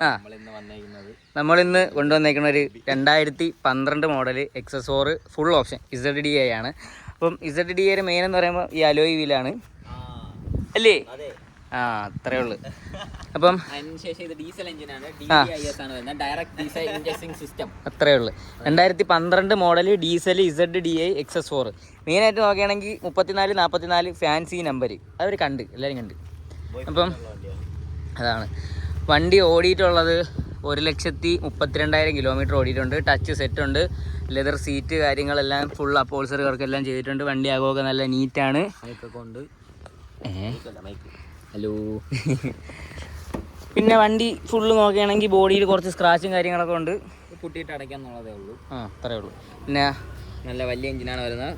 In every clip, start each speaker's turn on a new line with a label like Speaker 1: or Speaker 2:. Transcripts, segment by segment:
Speaker 1: ആ, നമ്മളിന്ന് കൊണ്ടുവന്നേക്കുന്ന ഒരു 2012 model XS4 full option ZDI ആണ്. അപ്പം ZDI മെയിൻ എന്ന് പറയുമ്പോൾ ഈ അലോയ് വീലാണ് അല്ലേ? ആ, അത്രേ ഉള്ളു. അപ്പം അത്രേ ഉള്ളു. 2012 മോഡൽ ഡീസൽ ZDI XS4 മെയിനായിട്ട് നോക്കുകയാണെങ്കിൽ 34, 44 ഫാൻസി നമ്പർ അവർ എല്ലാവരും കണ്ട്. അപ്പം അതാണ് വണ്ടി ഓടിയിട്ടുള്ളത്. 1,32,000 കിലോമീറ്റർ ഓടിയിട്ടുണ്ട്. ടച്ച് സെറ്റ് ഉണ്ട്, ലെതർ സീറ്റ് കാര്യങ്ങളെല്ലാം ഫുൾ അപ്പോൾസറി വർക്കെല്ലാം ചെയ്തിട്ടുണ്ട്. വണ്ടി ആകമൊക്കെ നല്ല നീറ്റാണ്. ഹലോ. പിന്നെ വണ്ടി ഫുള്ള് നോക്കുകയാണെങ്കിൽ ബോഡിയിൽ കുറച്ച് സ്ക്രാച്ചും കാര്യങ്ങളൊക്കെ ഉണ്ട്.
Speaker 2: കുട്ടിയിട്ട് അടയ്ക്കാന്നുള്ളതേ ഉള്ളൂ.
Speaker 1: അത്രേ ഉള്ളൂ. പിന്നെ
Speaker 2: നല്ല വലിയ എഞ്ചിനാണ് വരുന്നത്.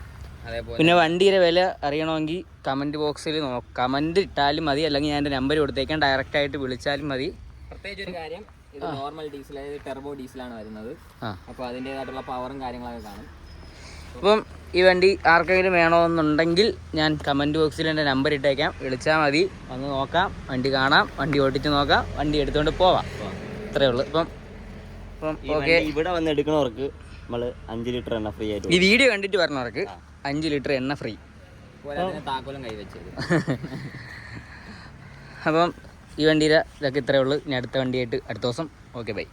Speaker 2: അതേപോലെ
Speaker 1: പിന്നെ വണ്ടിയുടെ വില അറിയണമെങ്കിൽ കമൻറ്റ് ബോക്സിൽ കമൻറ്റ് ഇട്ടാലും മതി, അല്ലെങ്കിൽ ഞാൻ എൻ്റെ നമ്പർ കൊടുത്തേക്കാൻ ഡയറക്റ്റായിട്ട് വിളിച്ചാലും മതി.
Speaker 2: പ്രത്യേകിച്ച് ഒരു കാര്യം, ഇത് നോർമൽ ഡീസൽ, അതായത് ടെർബോ ഡീസലാണ് വരുന്നത്. അപ്പോൾ അതിൻ്റേതായിട്ടുള്ള പവറും കാര്യങ്ങളൊക്കെ കാണും.
Speaker 1: അപ്പം ഈ വണ്ടി ആർക്കെങ്കിലും വേണമെന്നുണ്ടെങ്കിൽ ഞാൻ കമൻറ്റ് ബോക്സിൽ എൻ്റെ നമ്പർ ഇട്ടേക്കാം, വിളിച്ചാൽ മതി. വന്ന് നോക്കാം, വണ്ടി കാണാം, വണ്ടി ഓടിച്ച് നോക്കാം, വണ്ടി എടുത്തുകൊണ്ട് പോവാം. ഇത്രയേ ഉള്ളൂ. അപ്പം ഓക്കെ,
Speaker 3: ഇവിടെ വന്ന് എടുക്കണവർക്ക് നമ്മൾ 5 ലിറ്റർ എണ്ണ ഫ്രീ ആയിട്ട്,
Speaker 1: ഈ വീഡിയോ കണ്ടിട്ട് പറഞ്ഞവർക്ക് 5 ലിറ്റർ എണ്ണ ഫ്രീ.
Speaker 2: താക്കോലും കൈവച്ചത്.
Speaker 1: അപ്പം ഈ വണ്ടിയുടെ ഇതൊക്കെ ഇത്രയേ ഉള്ളൂ. ഇനി അടുത്ത വണ്ടിയായിട്ട് അടുത്ത ദിവസം. Okay, by.